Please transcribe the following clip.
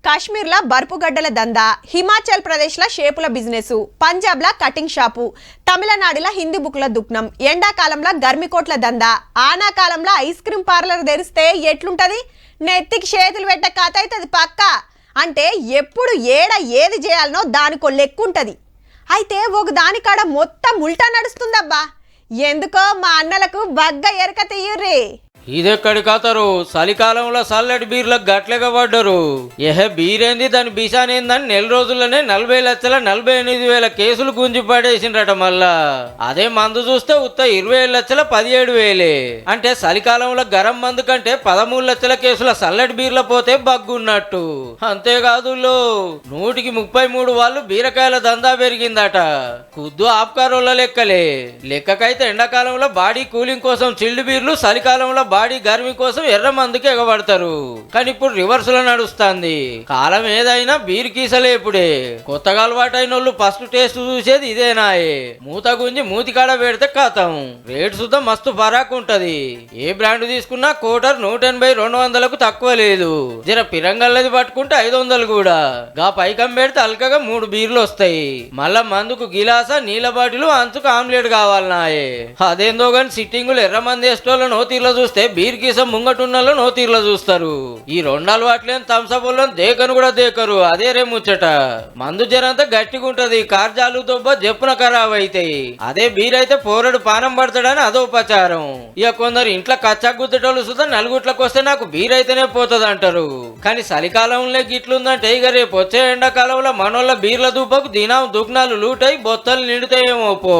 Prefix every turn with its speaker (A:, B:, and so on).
A: కాశ్మీర్ల బర్పుగడ్డల దందా, హిమాచల్ ప్రదేశ్ల షేపుల బిజినెస్, పంజాబ్ల కటింగ్ షాపు, తమిళనాడుల హిందీ బుక్ల దుకాణం, ఎండాకాలంలో గర్మికోట్ల దందా, ఆనాకాలంలో ఐస్ క్రీమ్ పార్లర్ తెరిస్తే ఎట్లుంటది? నెత్తికి చేతులు పెట్టే కథ అవుతుంది పక్క. అంటే ఎప్పుడు ఏడ ఏది చేయాలనో దానికో లెక్కుంటది. అయితే ఒక దానికాడ మొత్తం ఉల్టా నడుస్తుందబ్బా. ఎందుకో మా అన్నలకు బగ్గ ఎరక తీయుర్రి.
B: ఇదెక్కడి కథరు? చలికాలంలో చల్లటి బీర్లకు గట్లగా పడ్డరు. బీరేంది దాని బిషానేందని నెల రోజుల్లోనే 40 లక్షల 48,000 కేసులు గుంజి పడేసిండ్రట. మళ్ళా అదే మందు చూస్తే ఉత్త 27 లక్షల 17,000. అంటే చలికాలంలో గరం మందు కంటే 13 లక్షల కేసుల చల్లటి బీర్ల పోతే బగ్గున్నట్టు. అంతేకాదు 100కి 33 వాళ్ళు బీరకాయల దందా పెరిగిందట. కుద్దు ఆప్కారోళ్ళ లెక్కలే. లెక్కకైతే ఎండాకాలంలో బాడీ కూలింగ్ కోసం చిల్డ్ బీర్లు, చలికాలంలో బాడీ గర్మి కోసం ఎర్ర మందుకి ఎగబడతారు. కానీ ఇప్పుడు రివర్స్ లో నడుస్తుంది. కాలం ఏదైనా బీర్ కీసలే. ఇప్పుడే కొత్తగా అలవాటైన వాళ్ళు ఫస్ట్ టేస్ట్ చూసేది ఇదేనాయే. మూత గుంజి మూతికాడ పెడితే కథం. రేటు సుద్ధా మస్తు పరాకు ఉంటది. ఏ బ్రాండ్ తీసుకున్నా కోటర్ 180-200కు తక్కువ లేదు. జర పిరంగల్లది పట్టుకుంటే 500 కూడా. గా పైకం పెడితే అల్కగా 3 బీర్లు వస్తాయి. మళ్ళా మందుకు గిలాసా, నీళ్ళ బాటిలు, అంచుకు ఆమ్లెట్ కావాలన్నాయే. అదేందో గాని సిట్టింగులు ఎర్ర మంది వేసేటోళ్ళ నోతీర్లో చూస్తే బీర్ కీసం ముంగటున్నలో నోతీర్లో చూస్తారు. ఈ 2 అలవాట్లేని తంసపుల్లో దేకను కూడా దేకరు. అదే రే ముచ్చట. మందు జరంతా గట్టిగా ఉంటది. కార్జాలు దొబ్బ జప్పున ఖరాబ్ అయితాయి. అదే బీర్ అయితే పోరడు పానం పడతాడని అదోపచారం. ఇక కొందరు ఇంట్లో కచ్చా గుద్దటోళ్ళు సుధా నలుగుట్లకు వస్తే నాకు బీర్ అయితేనే పోతుంది అంటారు. కానీ చలికాలంలో గిట్లుందంటే ఇక రేపు వచ్చే ఎండాకాలంలో మనోళ్ళ బీర్ల దూపకు దినం దుగ్నాలు లూటై బొత్తలు నిండుతాయేమో పో.